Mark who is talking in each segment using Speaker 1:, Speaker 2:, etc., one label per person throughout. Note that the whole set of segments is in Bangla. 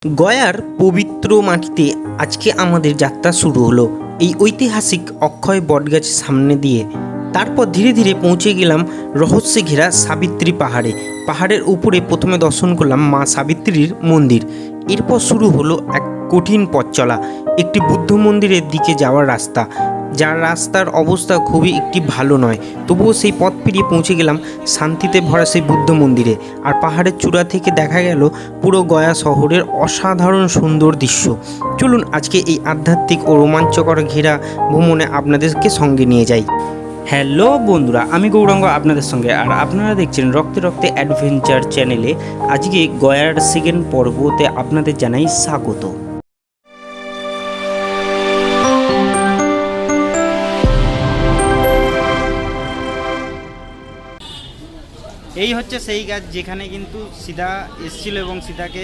Speaker 1: গয়ার পবিত্র মাটিতে আজকে আমাদের যাত্রা শুরু হলো এই ঐতিহাসিক অক্ষয় বটগাছের সামনে দিয়ে। তারপর ধীরে ধীরে পৌঁছে গেলাম রহস্যে ঘেরা সাবিত্রী পাহাড়ে। পাহাড়ের উপরে প্রথমে দর্শন করলাম মা সাবিত্রীর মন্দির। এরপর শুরু হলো এক কঠিন পথ চলা, একটি বুদ্ধ মন্দিরের দিকে যাওয়ার রাস্তা, যার রাস্তার অবস্থা খুবই একটি ভালো নয়। তবুও সেই পথ পেরিয়ে পৌঁছে গেলাম শান্তিতে ভরা সেই বুদ্ধ মন্দিরে। আর পাহাড়ের চূড়া থেকে দেখা গেল পুরো গয়া শহরের অসাধারণ সুন্দর দৃশ্য। চলুন আজকে এই আধ্যাত্মিক ও রোমাঞ্চকর ঘেরা ভ্রমণে আপনাদেরকে সঙ্গে নিয়ে যাই। হ্যালো বন্ধুরা, আমি গৌরাঙ্গ আপনাদের সঙ্গে, আর আপনারা দেখছেন রক্তে রক্তে অ্যাডভেঞ্চার চ্যানেলে। আজকে গয়ার সেকেন্ড পর্বতে আপনাদের জানাই স্বাগত। এই হচ্ছে সেই গাছ যেখানে কিন্তু সীতা এসেছিল এবং সীতাকে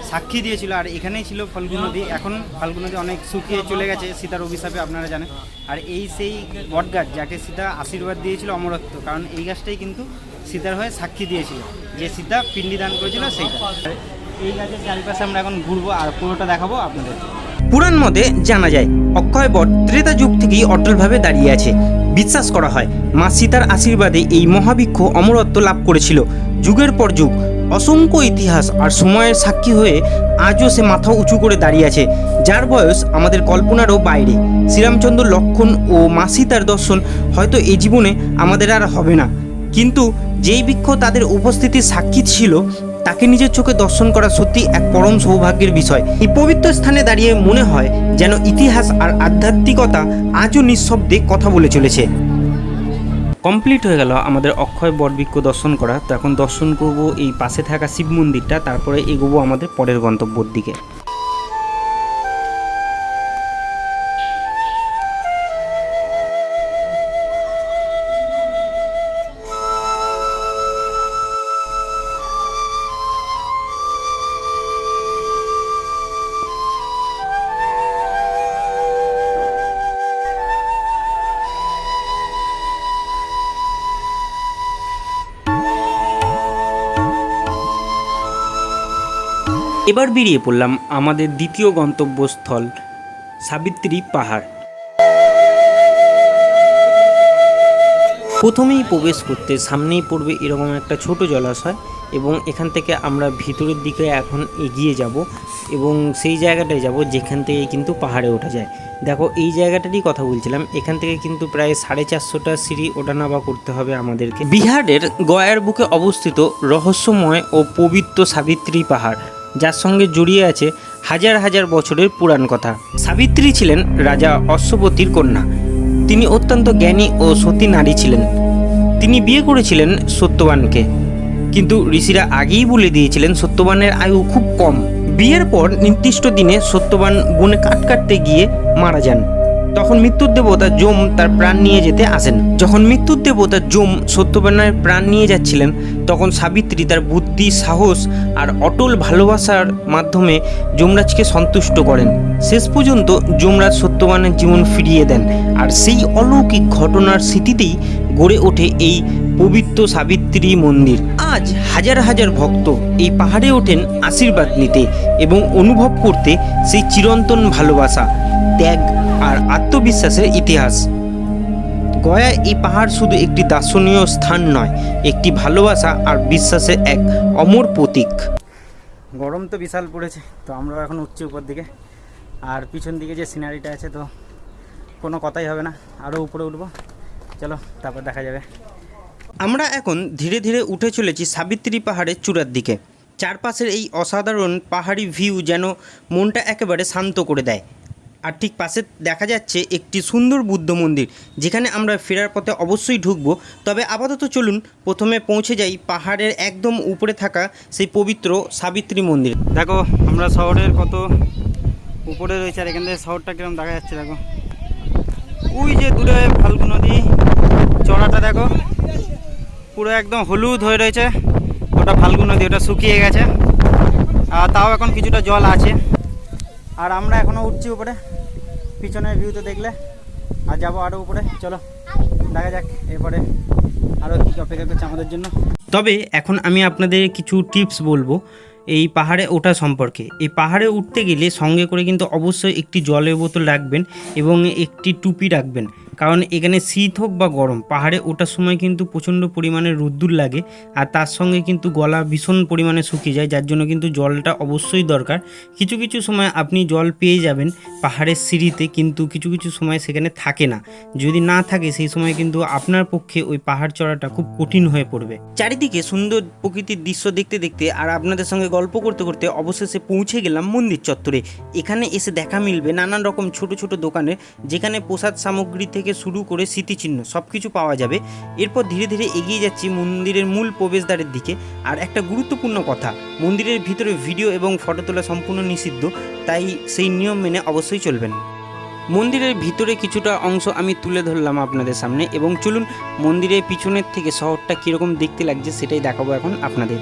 Speaker 1: সাক্ষী দিয়েছিল, আর এখানেই ছিল ফাল্গু নদী। এখন ফাল্গু নদী অনেক শুকিয়ে চলে গেছে সীতার অভিশাপে, আপনারা জানেন। আর এই সেই বট গাছ যাকে সীতা আশীর্বাদ দিয়েছিল অমরত্ব, কারণ এই গাছটাই কিন্তু সীতার হয়ে সাক্ষী দিয়েছিল যে সীতা পিণ্ডিদান করেছিল সেইটা। এই গাছের চারিপাশে আমরা এখন ঘুরবো আর পুরোটা দেখাবো আপনাদের। পুরাণ মতে জানা যায় অক্ষয় বট ত্রেতা যুগ থেকেই অটলভাবে দাঁড়িয়ে আছে। বিশ্বাস করা হয় মা সীতার আশীর্বাদে এই মহাবৃক্ষ অমরত্ব লাভ করেছিল। যুগের পর যুগ অসংখ্য ইতিহাস আর সময়ের সাক্ষী হয়ে আজও সে মাথা উঁচু করে দাঁড়িয়ে আছে, যার বয়স আমাদের কল্পনারও বাইরে। শ্রীরামচন্দ্র, লক্ষ্মণ ও মা সীতার দর্শন হয়তো এই জীবনে আমাদের আর হবে না, কিন্তু যেই বৃক্ষ তাদের উপস্থিতির সাক্ষী ছিল তাকে নিজের চোখে দর্শন করা সত্যি এক পরম সৌভাগ্যের বিষয়। এই পবিত্র স্থানে দাঁড়িয়ে মনে হয় যেন ইতিহাস আর আধ্যাত্মিকতা আজও নিঃশব্দে কথা বলে চলেছে। কমপ্লিট হয়ে গেল আমাদের অক্ষয় বটবৃক্ষ দর্শন করা। তো এখন দর্শন করব এই পাশে থাকা শিব মন্দিরটা, তারপরে এগোবো আমাদের পরের গন্তব্যর দিকে। এবার বেরিয়ে পড়লাম আমাদের দ্বিতীয় গন্তব্যস্থল সাবিত্রী পাহাড়। প্রথমেই প্রবেশ করতে সামনেই পড়বে এরকম একটা ছোট জলাশয়, এবং এখান থেকে আমরা ভিতরের দিকে এখন এগিয়ে যাব এবং সেই জায়গাটায় যাব যেখান থেকে কিন্তু পাহাড়ে ওঠা যায়। দেখো এই জায়গাটারই কথা বলছিলাম, এখান থেকে কিন্তু প্রায় 450টা সিঁড়ি ওঠানামা করতে হবে আমাদেরকে। বিহারের গয়ার বুকে অবস্থিত রহস্যময় ও পবিত্র সাবিত্রী পাহাড়, যার সঙ্গে জড়িয়ে আছে হাজার হাজার বছরের পুরাণ কথা। সাবিত্রী ছিলেন রাজা অশ্বপতির কন্যা। তিনি অত্যন্ত জ্ঞানী ও সতী নারী ছিলেন। তিনি বিয়ে করেছিলেন সত্যবানকে, কিন্তু ঋষিরা আগেই বলে দিয়েছিলেন সত্যবানের আয়ু খুব কম। বিয়ের পর নির্দিষ্ট দিনে সত্যবান বনে কাঠ কাটতে গিয়ে মারা যান। তখন মৃত্যুর দেবতা যম তার প্রাণ নিয়ে যেতে আসেন। যখন মৃত্যুর দেবতা যম সত্যবানের প্রাণ নিয়ে যাচ্ছিলেন, তখন সাবিত্রী তার বুদ্ধি, সাহস আর অটল ভালোবাসার মাধ্যমে যমরাজকে সন্তুষ্ট করেন। শেষ পর্যন্ত যমরাজ সত্যবানের জীবন ফিরিয়ে দেন, আর সেই অলৌকিক ঘটনার স্মৃতিতেই গড়ে ওঠে এই পবিত্র সাবিত্রী মন্দির। আজ হাজার হাজার ভক্ত এই পাহাড়ে ওঠেন আশীর্বাদ নিতে এবং অনুভব করতে সেই চিরন্তন ভালোবাসা, ত্যাগ আর আত্মবিশ্বাসের ইতিহাস। গয়া এই পাহাড় শুধু একটি দার্শনীয় স্থান নয়, একটি ভালোবাসা আর বিশ্বাসের এক অমর প্রতীক। গরম তো বিশাল পড়েছে, তো আমরা এখন উঠছি উপর দিকে, আর পিছন দিকে যে সিনারিটা আছে তো কোনো কথাই হবে না, আরও উপরে উঠবো। চলো তারপর দেখা যাবে। আমরা এখন ধীরে ধীরে উঠে চলেছি সাবিত্রী পাহাড়ের চূড়ার দিকে। চারপাশের এই অসাধারণ পাহাড়ি ভিউ যেন মনটা একেবারে শান্ত করে দেয়। আর ঠিক পাশে দেখা যাচ্ছে একটি সুন্দর বুদ্ধ মন্দির, যেখানে আমরা ফেরার পথে অবশ্যই ঢুকবো। তবে আপাতত চলুন প্রথমে পৌঁছে যাই পাহাড়ের একদম উপরে থাকা সেই পবিত্র সাবিত্রী মন্দির। দেখো আমরা শহরের কত উপরে রয়েছে, আর এখান থেকে শহরটা কিরকম দেখা যাচ্ছে। দেখো ওই যে দূরে ফাল্গু নদী চড়াটা দেখো, পুরো একদম হলুদ হয়ে রয়েছে। ওটা ফাল্গু নদী, ওটা শুকিয়ে গেছে, আর তাও এখন কিছুটা জল আছে। আর আমরা এখনও উঠছি উপরে, পিছনের ভিউতে দেখলে, আর যাবো আরও উপরে। চলো দেখা যাক এরপরে আরও কী অপেক্ষা করছে আমাদের জন্য। তবে এখন আমি আপনাদের কিছু টিপস বলবো। এই পাহাড়ে ওঠা সম্পর্কে। এই পাহাড়ে উঠতে গেলে সঙ্গে করে কিন্তু অবশ্যই একটি জলের বোতল রাখবেন এবং একটি টুপি রাখবেন, কারণ এখানে শীত হোক বা গরম পাহাড়ে ওঠার সময় কিন্তু প্রচণ্ড পরিমাণে রোদ্দুর লাগে, আর তার সঙ্গে কিন্তু গলা ভীষণ পরিমাণে শুকিয়ে যায়, যার জন্য কিন্তু জলটা অবশ্যই দরকার। কিছু কিছু সময় আপনি জল পেয়ে যাবেন পাহাড়ের সিঁড়িতে, কিন্তু কিছু কিছু সময় সেখানে থাকে না। যদি না থাকে সেই সময় কিন্তু আপনার পক্ষে ওই পাহাড় চড়াটা খুব কঠিন হয়ে পড়বে। চারিদিকে সুন্দর প্রকৃতির দৃশ্য দেখতে দেখতে আর আপনাদের সঙ্গে গল্প করতে করতে অবশেষে পৌঁছে গেলাম মন্দির চত্বরে। এখানে এসে দেখা মিলবে নানান রকম ছোট ছোট দোকানে, যেখানে প্রসাদ সামগ্রী থেকে শুরু করে স্মৃতিচিহ্ন সব কিছু পাওয়া যাবে। এরপর ধীরে ধীরে এগিয়ে যাচ্ছি মন্দিরের মূল প্রবেশদ্বারের দিকে। আর একটা গুরুত্বপূর্ণ কথা, মন্দিরের ভিতরে ভিডিও এবং ফটো তোলা সম্পূর্ণ নিষিদ্ধ, তাই সেই নিয়ম মেনে অবশ্যই চলবেন। মন্দিরের ভিতরে কিছুটা অংশ আমি তুলে ধরলাম আপনাদের সামনে, এবং চলুন মন্দিরের পিছনের থেকে শহরটা কীরকম দেখতে লাগছে সেটাই দেখাবো এখন আপনাদের।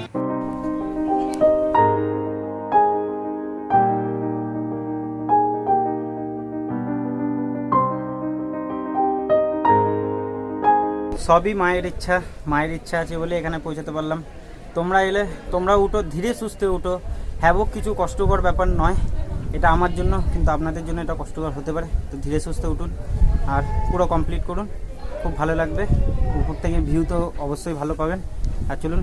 Speaker 1: সবই মায়ের ইচ্ছা আছে বলে এখানে পৌঁছাতে পারলাম। তোমরা এলে তোমরা উঠো, ধীরে সুস্থে উঠো, হ্যাবক কিছু কষ্টকর ব্যাপার নয় এটা আমার জন্য, কিন্তু আপনাদের জন্য এটা কষ্টকর হতে পারে। তো ধীরে সুস্থে উঠুন আর পুরো কমপ্লিট করুন, খুব ভালো লাগবে। উপর থেকে ভিউ তো অবশ্যই ভালো পাবেন। আর চলুন,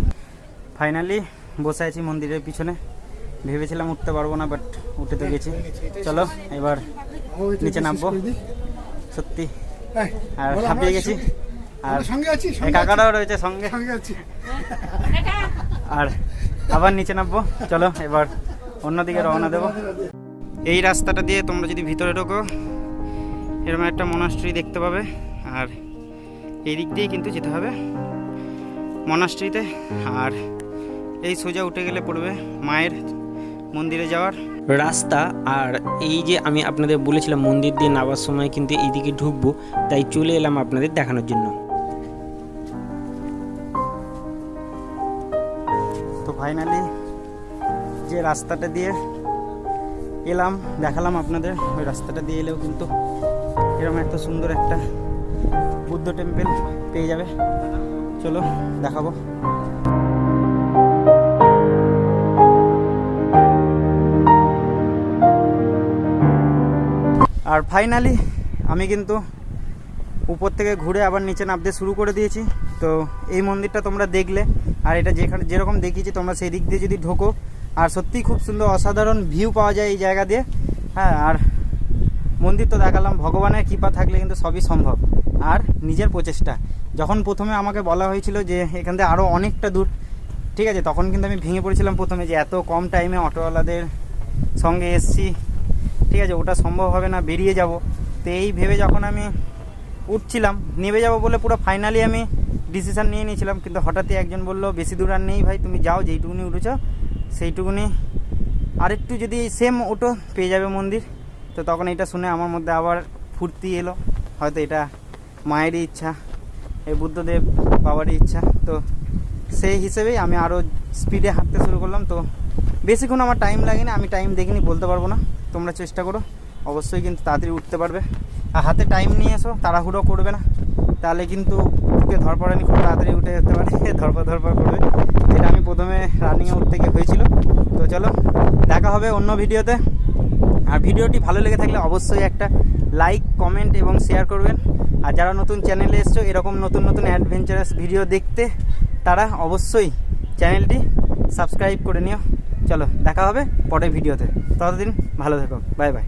Speaker 1: ফাইনালি বসে আছি মন্দিরের পিছনে। ভেবেছিলাম উঠতে পারবো না, বাট উঠে তো গেছি। চলো এবার নিচে নামবো। সত্যি আর হাঁপিয়ে গেছি, আর কাকারাও রয়েছে সঙ্গে, আর আবার নিচে নামবো। চলো এবার অন্যদিকে রওনা দেবো। এই রাস্তাটা দিয়ে তোমরা যদি ভিতরে ঢোকো এরকম একটা মনাস্ট্রি দেখতে পাবে, আর এই দিক দিয়েই কিন্তু যেতে হবে মনাস্ট্রিতে। আর এই সোজা উঠে গেলে পড়বে মায়ের মন্দিরে যাওয়ার রাস্তা। আর এই যে আমি আপনাদের বলেছিলাম মন্দির দিয়ে নামার সময় কিন্তু এইদিকে ঢুকবো, তাই চলে এলাম আপনাদের দেখানোর জন্য। তো ফাইনালি যে রাস্তাটা দিয়ে এলাম দেখালাম আপনাদের, ওই রাস্তাটা দিয়ে এলেও কিন্তু এরকম একটা সুন্দর একটা বুদ্ধ টেম্পল পেয়ে যাবে। চলো দেখাবো। আর ফাইনালি আমি কিন্তু উপর থেকে ঘুরে আবার নিচে নামতে শুরু করে দিয়েছি। তো এই মন্দিরটা তোমরা দেখলে, আর এটা যেরকম দেখিয়েছি তোমরা সেই দিক দিয়ে যদি ঢোকো, আর সত্যিই খুব সুন্দর অসাধারণ ভিউ পাওয়া যায় এই জায়গা দিয়ে। হ্যাঁ, আর মন্দির তো দেখালাম, ভগবানের কৃপা থাকলে কিন্তু সবই সম্ভব, আর নিজের প্রচেষ্টা। যখন প্রথমে আমাকে বলা হয়েছিল যে এখান থেকে আরও অনেকটা দূর, ঠিক আছে, তখন কিন্তু আমি ভেঙে পড়েছিলাম প্রথমে যে এত কম টাইমে অটোওয়ালাদের সঙ্গে এসছি, ঠিক আছে, ওটা সম্ভব হবে না, বেরিয়ে যাব। তো এই ভেবে যখন আমি উঠছিলাম, নেমে যাব বলে পুরো ফাইনালি আমি ডিসিশান নিয়ে নিয়েছিলাম, কিন্তু হঠাৎই একজন বললো বেশি দূর আর নেই ভাই, তুমি যাও, যেইটুকুনি উঠেছ সেইটুকুনি আরেকটু যদি সেম ওটো পেয়ে যাবে মন্দির। তো তখন এটা শুনে আমার মধ্যে আবার ফুর্তি এলো, হয়তো এটা মায়েরই ইচ্ছা, এই বুদ্ধদেব বাবারই ইচ্ছা। তো সেই হিসেবেই আমি আরও স্পিডে হাঁটতে শুরু করলাম। তো বেশিক্ষণ আমার টাইম লাগেনি, আমি টাইম দেখিনি বলতে পারবো না, তোমরা চেষ্টা করো, অবশ্যই কিন্তু তাড়াতাড়ি উঠতে পারবে। আর হাতে টাইম নিয়ে এসো, তাড়াহুড়ো করবে না, তাহলে কিন্তু ওকে ধরপড়ানি খুব তাড়াতাড়ি উঠে যেতে পারে, ধরপড় করবে, যেটা আমি প্রথমে রানিংয়ে উঠতে গিয়ে হয়েছিল। তো চলো দেখা হবে অন্য ভিডিওতে। আর ভিডিওটি ভালো লেগে থাকলে অবশ্যই একটা লাইক, কমেন্ট এবং শেয়ার করবেন। আর যারা নতুন চ্যানেলে এসছো এরকম নতুন নতুন অ্যাডভেঞ্চারাস ভিডিও দেখতে, তারা অবশ্যই চ্যানেলটি সাবস্ক্রাইব করে নিও। চলো দেখা হবে পরের ভিডিওতে, ততদিন ভালো থেকো, বাই বাই।